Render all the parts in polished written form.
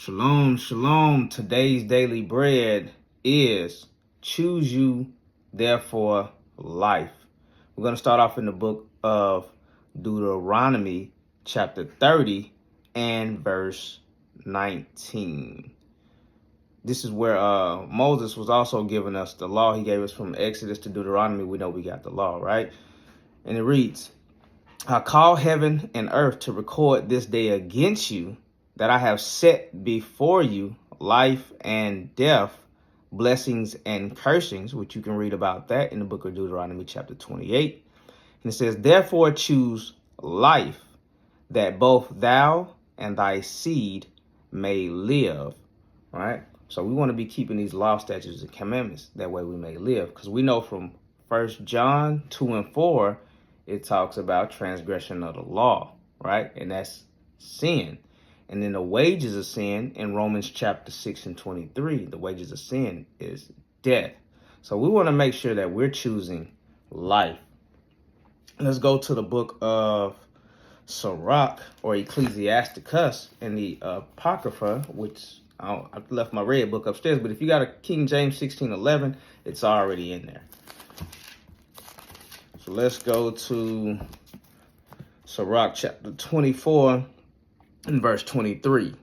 Shalom, shalom. Today's daily bread is choose you, therefore, life. We're going to start off in the book of Deuteronomy, chapter 30 and verse 19. This is where Moses was also giving us the law. He gave us from Exodus to Deuteronomy. We know we got the law, right? And it reads, I call heaven and earth to record this day against you, that I have set before you life and death, blessings and cursings, which you can read about that in the book of Deuteronomy chapter 28. And it says, therefore choose life, that both thou and thy seed may live. All right. So we want to be keeping these law, statutes, and commandments. That way we may live. Because we know from 1 John 2 and 4, it talks about transgression of the law, right? And that's sin. And then the wages of sin in Romans chapter 6 and 23, the wages of sin is death. So we want to make sure that we're choosing life. Let's go to the book of Sirach or Ecclesiasticus in the Apocrypha, which I've left my red book upstairs. But if you got a King James 16:11, it's already in there. So let's go to Sirach chapter 24. In verse 23,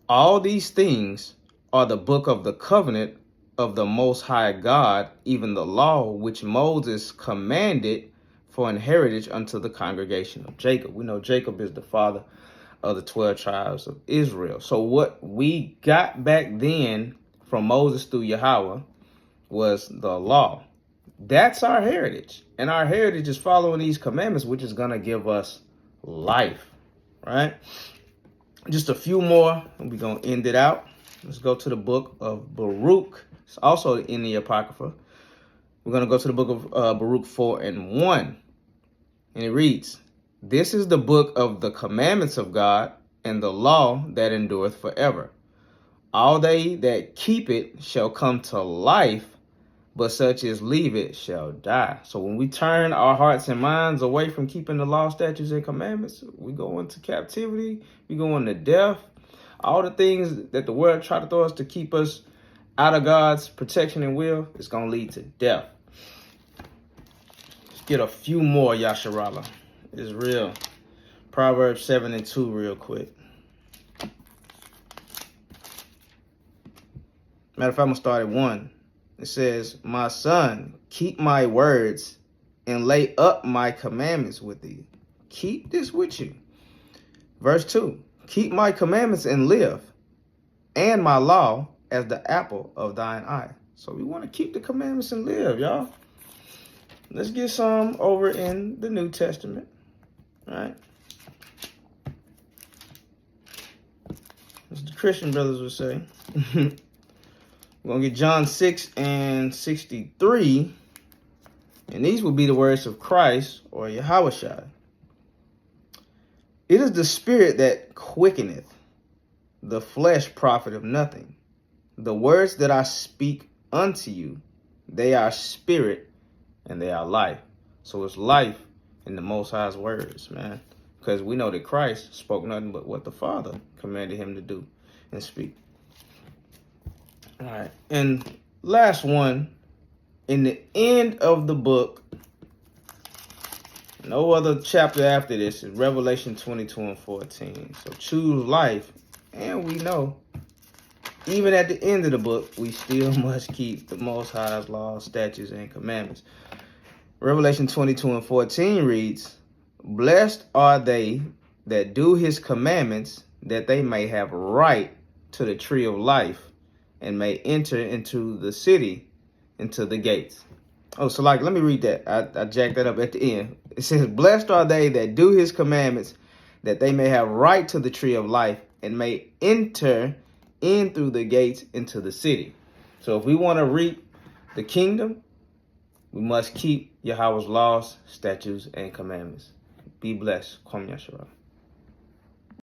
all these things are the book of the covenant of the Most High God, even the law which Moses commanded for an heritage unto the congregation of Jacob. We know Jacob is the father of the 12 tribes of Israel. So what we got back then from Moses through Yahweh was the law. That's our heritage. And our heritage is following these commandments, which is going to give us life, right? Just a few more, and we're going to end it out. Let's go to the book of Baruch. It's also in the Apocrypha. We're going to go to the book of Baruch 4 and 1. And it reads, this is the book of the commandments of God and the law that endureth forever. All they that keep it shall come to life, but such as leave it shall die. So when we turn our hearts and minds away from keeping the law, statutes, and commandments, we go into captivity, we go into death. All the things that the world try to throw us to keep us out of God's protection and will, it's going to lead to death. Let's get a few more, Yasharala. It's real. Proverbs 7 and 2 real quick. Matter of fact, I'm going to start at 1. It says, my son, keep my words and lay up my commandments with thee. Keep this with you. Verse 2, keep my commandments and live, and my law as the apple of thine eye. So we want to keep the commandments and live, y'all. Let's get some over in the New Testament. All right. As the Christian brothers would say. We're going to get John 6 and 63. And these will be the words of Christ or Yahushua. It is the spirit that quickeneth, the flesh profiteth nothing. The words that I speak unto you, they are spirit and they are life. So it's life in the Most High's words, man. Because we know that Christ spoke nothing but what the Father commanded him to do and speak. All right, and last one, in the end of the book, no other chapter after this, is Revelation 22 and 14. So choose life, and we know, even at the end of the book, we still must keep the Most High's laws, statutes, and commandments. Revelation 22 and 14 reads, blessed are they that do his commandments, that they may have right to the tree of life, and may enter into the city, into the gates. Oh, so let me read that. I jacked that up at the end. It says, blessed are they that do his commandments, that they may have right to the tree of life, and may enter in through the gates into the city. So if we want to reap the kingdom, we must keep Yahweh's laws, statutes, and commandments. Be blessed. Kwam Yashua.